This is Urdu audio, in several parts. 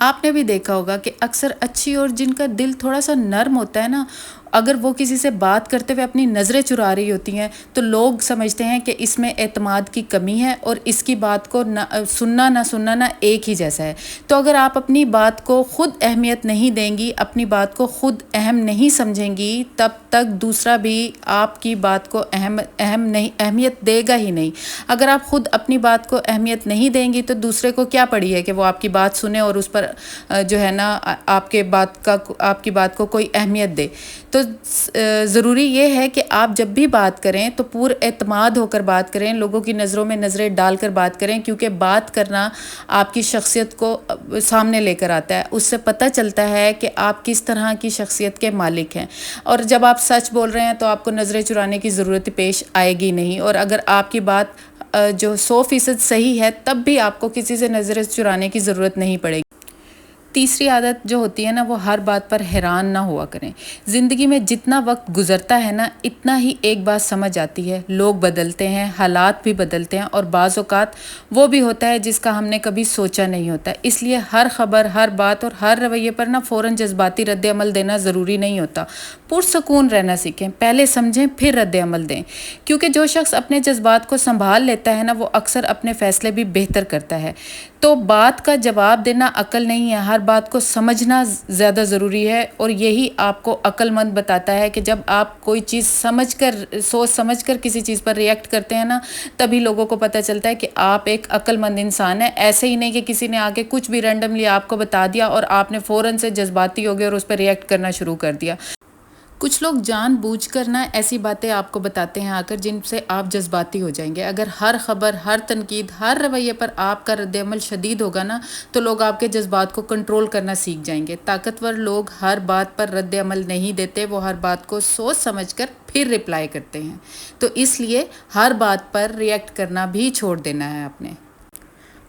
آپ نے بھی دیکھا ہوگا کہ اکثر اچھی اور جن کا دل تھوڑا سا نرم ہوتا ہے نا، اگر وہ کسی سے بات کرتے ہوئے اپنی نظریں چرا رہی ہوتی ہیں تو لوگ سمجھتے ہیں کہ اس میں اعتماد کی کمی ہے اور اس کی بات کو نہ سننا نہ ایک ہی جیسا ہے۔ تو اگر آپ اپنی بات کو خود اہمیت نہیں دیں گی، اپنی بات کو خود اہم نہیں سمجھیں گی، تب تک دوسرا بھی آپ کی بات کو اہمیت دے گا ہی نہیں۔ اگر آپ خود اپنی بات کو اہمیت نہیں دیں گی تو دوسرے کو کیا پڑی ہے کہ وہ آپ کی بات سنے اور اس پر جو ہے نا آپ کی بات کو کوئی اہمیت دے۔ تو ضروری یہ ہے کہ آپ جب بھی بات کریں تو پور اعتماد ہو کر بات کریں، لوگوں کی نظروں میں نظریں ڈال کر بات کریں، کیونکہ بات کرنا آپ کی شخصیت کو سامنے لے کر آتا ہے۔ اس سے پتہ چلتا ہے کہ آپ کس طرح کی شخصیت کے مالک ہیں، اور جب آپ سچ بول رہے ہیں تو آپ کو نظریں چرانے کی ضرورت پیش آئے گی نہیں، اور اگر آپ کی بات جو 100% صحیح ہے تب بھی آپ کو کسی سے نظریں چرانے کی ضرورت نہیں پڑے گی۔ تیسری عادت جو ہوتی ہے نا، وہ ہر بات پر حیران نہ ہوا کریں۔ زندگی میں جتنا وقت گزرتا ہے نا، اتنا ہی ایک بات سمجھ آتی ہے، لوگ بدلتے ہیں، حالات بھی بدلتے ہیں، اور بعض اوقات وہ بھی ہوتا ہے جس کا ہم نے کبھی سوچا نہیں ہوتا۔ اس لیے ہر خبر، ہر بات اور ہر رویے پر نا فوراً جذباتی رد عمل دینا ضروری نہیں ہوتا۔ پرسکون رہنا سیکھیں، پہلے سمجھیں پھر رد عمل دیں، کیونکہ جو شخص اپنے جذبات کو سنبھال لیتا ہے نا، وہ اکثر اپنے فیصلے بھی بہتر کرتا ہے۔ تو بات کا جواب دینا عقل نہیں ہے، ہر بات کو سمجھنا زیادہ ضروری ہے، اور یہی آپ کو عقل مند بتاتا ہے کہ جب آپ کوئی چیز سوچ سمجھ کر کسی چیز پر ریئیکٹ کرتے ہیں نا، تبھی لوگوں کو پتہ چلتا ہے کہ آپ ایک عقل مند انسان ہیں۔ ایسے ہی نہیں کہ کسی نے آگے کچھ بھی رینڈملی آپ کو بتا دیا اور آپ نے فوراً سے جذباتی ہو گئے اور اس پر ریئیکٹ کرنا شروع کر دیا۔ کچھ لوگ جان بوجھ کر نا ایسی باتیں آپ کو بتاتے ہیں آ کر جن سے آپ جذباتی ہو جائیں گے۔ اگر ہر خبر، ہر تنقید، ہر رویے پر آپ کا رد عمل شدید ہوگا نا، تو لوگ آپ کے جذبات کو کنٹرول کرنا سیکھ جائیں گے۔ طاقتور لوگ ہر بات پر رد عمل نہیں دیتے، وہ ہر بات کو سوچ سمجھ کر پھر رپلائی کرتے ہیں۔ تو اس لیے ہر بات پر ریئیکٹ کرنا بھی چھوڑ دینا ہے آپ نے۔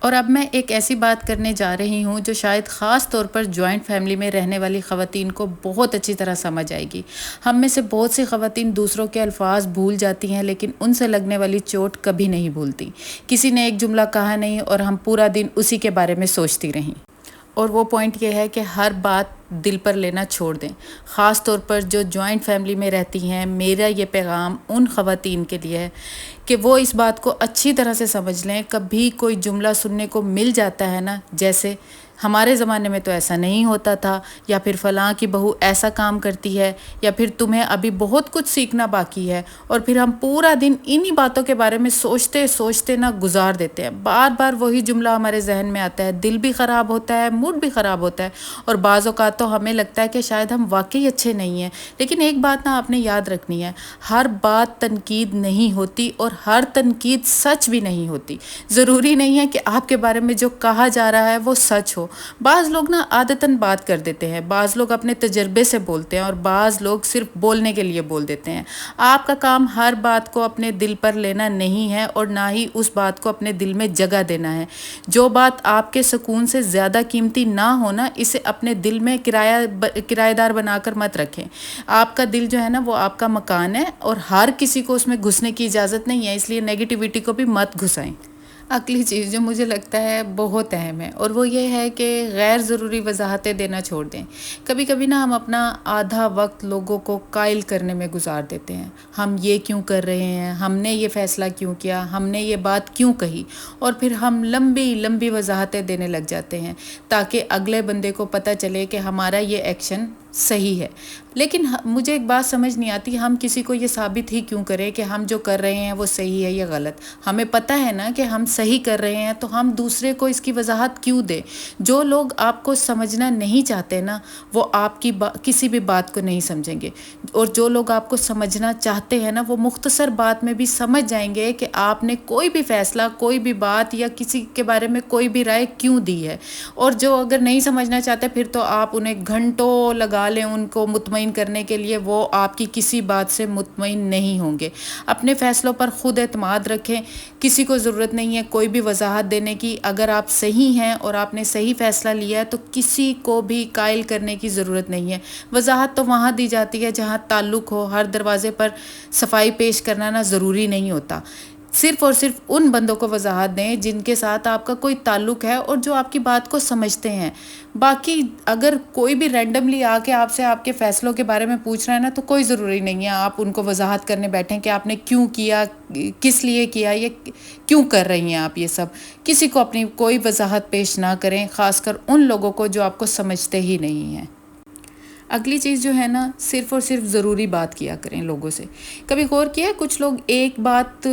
اور اب میں ایک ایسی بات کرنے جا رہی ہوں جو شاید خاص طور پر جوائنٹ فیملی میں رہنے والی خواتین کو بہت اچھی طرح سمجھ آئے گی۔ ہم میں سے بہت سی خواتین دوسروں کے الفاظ بھول جاتی ہیں، لیکن ان سے لگنے والی چوٹ کبھی نہیں بھولتی۔ کسی نے ایک جملہ کہا نہیں اور ہم پورا دن اسی کے بارے میں سوچتی رہیں۔ اور وہ پوائنٹ یہ ہے کہ ہر بات دل پر لینا چھوڑ دیں، خاص طور پر جو جوائنٹ فیملی میں رہتی ہیں۔ میرا یہ پیغام ان خواتین کے لیے ہے کہ وہ اس بات کو اچھی طرح سے سمجھ لیں۔ کبھی کوئی جملہ سننے کو مل جاتا ہے نا، جیسے ہمارے زمانے میں تو ایسا نہیں ہوتا تھا، یا پھر فلاں کی بہو ایسا کام کرتی ہے، یا پھر تمہیں ابھی بہت کچھ سیکھنا باقی ہے، اور پھر ہم پورا دن انہی باتوں کے بارے میں سوچتے نا گزار دیتے ہیں۔ بار بار وہی جملہ ہمارے ذہن میں آتا ہے، دل بھی خراب ہوتا ہے، موڈ بھی خراب ہوتا ہے، اور بعض اوقات تو ہمیں لگتا ہے کہ شاید ہم واقعی اچھے نہیں ہیں۔ لیکن ایک بات نا آپ نے یاد رکھنی ہے، ہر بات تنقید نہیں ہوتی، اور ہر تنقید سچ بھی نہیں ہوتی۔ ضروری نہیں ہے کہ آپ کے بارے میں جو کہا جا رہا ہے وہ سچ ہو۔ بعض لوگ نا عادتاً بات کر دیتے ہیں، بعض لوگ اپنے تجربے سے بولتے ہیں، اور بعض لوگ صرف بولنے کے لیے بول دیتے ہیں۔ آپ کا کام ہر بات کو اپنے دل پر لینا نہیں ہے، اور نہ ہی اس بات کو اپنے دل میں جگہ دینا ہے۔ جو بات آپ کے سکون سے زیادہ قیمتی نہ ہو نا، اسے اپنے دل میں کرایہ دار بنا کر مت رکھیں۔ آپ کا دل جو ہے نا، وہ آپ کا مکان ہے، اور ہر کسی کو اس میں گھسنے کی اجازت نہیں ہے، اس لیے نیگیٹیوٹی کو بھی مت گھسائیں۔ اگلی چیز جو مجھے لگتا ہے بہت اہم ہے، اور وہ یہ ہے کہ غیر ضروری وضاحتیں دینا چھوڑ دیں۔ کبھی کبھی نا ہم اپنا آدھا وقت لوگوں کو قائل کرنے میں گزار دیتے ہیں۔ ہم یہ کیوں کر رہے ہیں، ہم نے یہ فیصلہ کیوں کیا، ہم نے یہ بات کیوں کہی، اور پھر ہم لمبی وضاحتیں دینے لگ جاتے ہیں تاکہ اگلے بندے کو پتہ چلے کہ ہمارا یہ ایکشن صحیح ہے۔ لیکن مجھے ایک بات سمجھ نہیں آتی، ہم کسی کو یہ ثابت ہی کیوں کریں کہ ہم جو کر رہے ہیں وہ صحیح ہے یا غلط؟ ہمیں پتہ ہے نا کہ ہم صحیح کر رہے ہیں، تو ہم دوسرے کو اس کی وضاحت کیوں دیں؟ جو لوگ آپ کو سمجھنا نہیں چاہتے نا، وہ آپ کی کسی بھی بات کو نہیں سمجھیں گے، اور جو لوگ آپ کو سمجھنا چاہتے ہیں نا، وہ مختصر بات میں بھی سمجھ جائیں گے کہ آپ نے کوئی بھی فیصلہ، کوئی بھی بات، یا کسی کے بارے میں کوئی بھی رائے کیوں دی ہے۔ اور جو اگر نہیں سمجھنا چاہتے، پھر تو آپ انہیں گھنٹوں لگا لیں ان کو مطمئن کرنے کے لیے، وہ آپ کی کسی بات سے مطمئن نہیں ہوں گے۔ اپنے فیصلوں پر خود اعتماد رکھیں، کسی کو ضرورت نہیں ہے کوئی بھی وضاحت دینے کی۔ اگر آپ صحیح ہیں اور آپ نے صحیح فیصلہ لیا ہے تو کسی کو بھی قائل کرنے کی ضرورت نہیں ہے۔ وضاحت تو وہاں دی جاتی ہے جہاں تعلق ہو، ہر دروازے پر صفائی پیش کرنا نا ضروری نہیں ہوتا۔ صرف اور صرف ان بندوں کو وضاحت دیں جن کے ساتھ آپ کا کوئی تعلق ہے اور جو آپ کی بات کو سمجھتے ہیں. باقی اگر کوئی بھی رینڈملی آ کے آپ سے آپ کے فیصلوں کے بارے میں پوچھ رہا ہے نا، تو کوئی ضروری نہیں ہے آپ ان کو وضاحت کرنے بیٹھیں کہ آپ نے کیوں کیا، کس لیے کیا، یا کیوں کر رہی ہیں آپ یہ سب. کسی کو اپنی کوئی وضاحت پیش نہ کریں، خاص کر ان لوگوں کو جو آپ کو سمجھتے ہی نہیں ہیں. اگلی چیز جو ہے نا، صرف اور صرف ضروری بات کیا کریں لوگوں سے. کبھی غور کیا ہے کچھ لوگ ایک بات،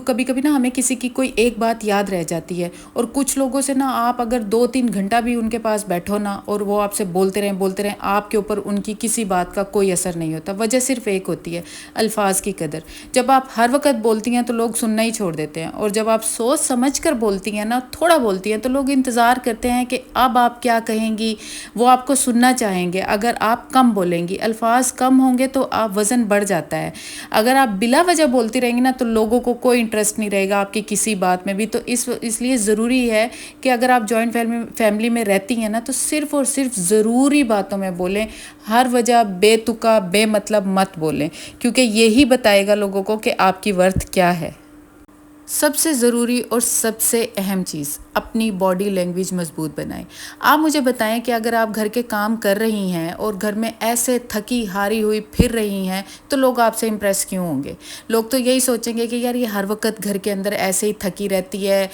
کبھی کبھی نا ہمیں کسی کی کوئی ایک بات یاد رہ جاتی ہے، اور کچھ لوگوں سے نا آپ اگر 2-3 گھنٹہ بھی ان کے پاس بیٹھو نا اور وہ آپ سے بولتے رہیں آپ کے اوپر ان کی کسی بات کا کوئی اثر نہیں ہوتا. وجہ صرف ایک ہوتی ہے، الفاظ کی قدر. جب آپ ہر وقت بولتی ہیں تو لوگ سننا ہی چھوڑ دیتے ہیں، اور جب آپ سوچ سمجھ کر بولتی ہیں نا، تھوڑا بولتی ہیں، تو لوگ انتظار کرتے ہیں کہ اب آپ کیا کہیں گی، وہ آپ کو سننا چاہیں گے. اگر آپ کم بولیں گی، الفاظ کم ہوں گے تو آپ وزن بڑھ جاتا ہے. اگر آپ بلا وجہ بولتی رہیں گی نا تو لوگوں کو کوئی انٹرسٹ نہیں رہے گا آپ کی کسی بات میں بھی. تو اس لیے ضروری ہے کہ اگر آپ جوائنٹ فیملی میں رہتی ہیں نا، تو صرف اور صرف ضروری باتوں میں بولیں. ہر وجہ بے تکا بے مطلب مت بولیں، کیونکہ یہی بتائے گا لوگوں کو کہ آپ کی ورتھ کیا ہے. سب سے ضروری اور سب سے اہم چیز، اپنی باڈی لینگویج مضبوط بنائیں. آپ مجھے بتائیں کہ اگر آپ گھر کے کام کر رہی ہیں اور گھر میں ایسے تھکی ہاری ہوئی پھر رہی ہیں، تو لوگ آپ سے امپریس کیوں ہوں گے؟ لوگ تو یہی سوچیں گے کہ یار یہ ہر وقت گھر کے اندر ایسے ہی تھکی رہتی ہے،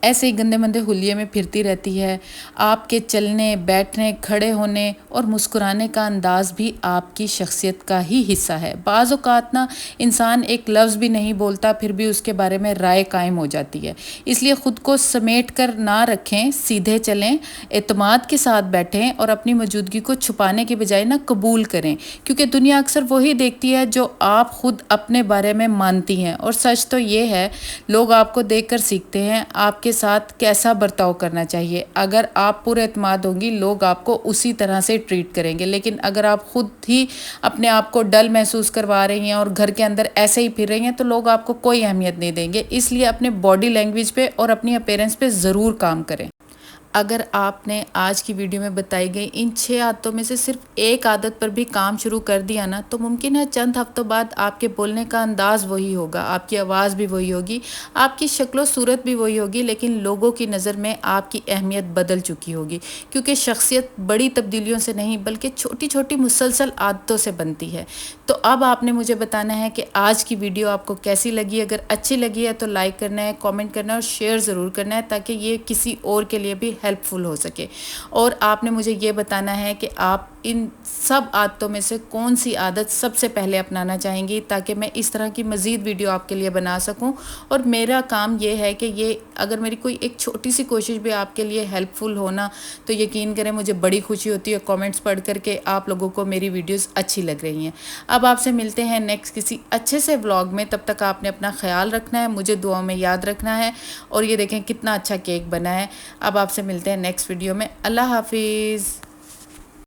ایسے ہی گندے مندے حلیے میں پھرتی رہتی ہے. آپ کے چلنے بیٹھنے کھڑے ہونے اور مسکرانے کا انداز بھی آپ کی شخصیت کا ہی حصہ ہے. بعض اوقات نا انسان ایک لفظ بھی نہیں بولتا پھر بھی اس کے بارے میں رائے قائم ہو جاتی ہے. اس لیے خود کو سمیٹ کر نہ رکھیں، سیدھے چلیں، اعتماد کے ساتھ بیٹھیں اور اپنی موجودگی کو چھپانے کے بجائے نا قبول کریں. کیونکہ دنیا اکثر وہی دیکھتی ہے جو آپ خود اپنے بارے میں مانتی ہیں. اور سچ تو یہ ہے، لوگ آپ کو دیکھ کر سیکھتے ہیں آپ کے ساتھ کیسا برتاؤ کرنا چاہیے. اگر آپ پر اعتماد ہوں گی، لوگ آپ کو اسی طرح سے ٹریٹ کریں گے. لیکن اگر آپ خود ہی اپنے آپ کو ڈل محسوس کروا رہی ہیں اور گھر کے اندر ایسے ہی پھر رہی ہیں، تو لوگ آپ کو کوئی اہمیت نہیں دیں گے. اس لیے اپنے باڈی لینگویج پہ اور اپنی اپیرنس پہ ضرور کام کریں. اگر آپ نے آج کی ویڈیو میں بتائی گئی ان 6 عادتوں میں سے صرف ایک عادت پر بھی کام شروع کر دیا نا، تو ممکن ہے چند ہفتوں بعد آپ کے بولنے کا انداز وہی ہوگا، آپ کی آواز بھی وہی ہوگی، آپ کی شکل و صورت بھی وہی ہوگی، لیکن لوگوں کی نظر میں آپ کی اہمیت بدل چکی ہوگی. کیونکہ شخصیت بڑی تبدیلیوں سے نہیں بلکہ چھوٹی چھوٹی مسلسل عادتوں سے بنتی ہے. تو اب آپ نے مجھے بتانا ہے کہ آج کی ویڈیو آپ کو کیسی لگی. اگر اچھی لگی ہے تو لائک کرنا ہے، کامنٹ کرنا ہے اور شیئر ضرور کرنا ہے، تاکہ یہ کسی اور کے لیے بھی ہیلپ فل ہو سکے. اور آپ نے مجھے یہ بتانا ہے کہ آپ ان سب عادتوں میں سے کون سی عادت سب سے پہلے اپنانا چاہیں گی، تاکہ میں اس طرح کی مزید ویڈیو آپ کے لیے بنا سکوں. اور میرا کام یہ ہے کہ یہ اگر میری کوئی ایک چھوٹی سی کوشش بھی آپ کے لیے ہیلپ فل ہونا، تو یقین کریں مجھے بڑی خوشی ہوتی ہے کامنٹس پڑھ کر کے آپ لوگوں کو میری ویڈیوز اچھی لگ رہی ہیں. اب آپ سے ملتے ہیں نیکسٹ کسی اچھے سے ولاگ میں. تب تک آپ نے اپنا خیال رکھنا ہے، مجھے دعاؤں میں یاد رکھنا ہے. اور یہ دیکھیں کتنا اچھا کیک بنا ہے. اب آپ سے ملتے ہیں نیکسٹ ویڈیو میں. اللہ حافظ.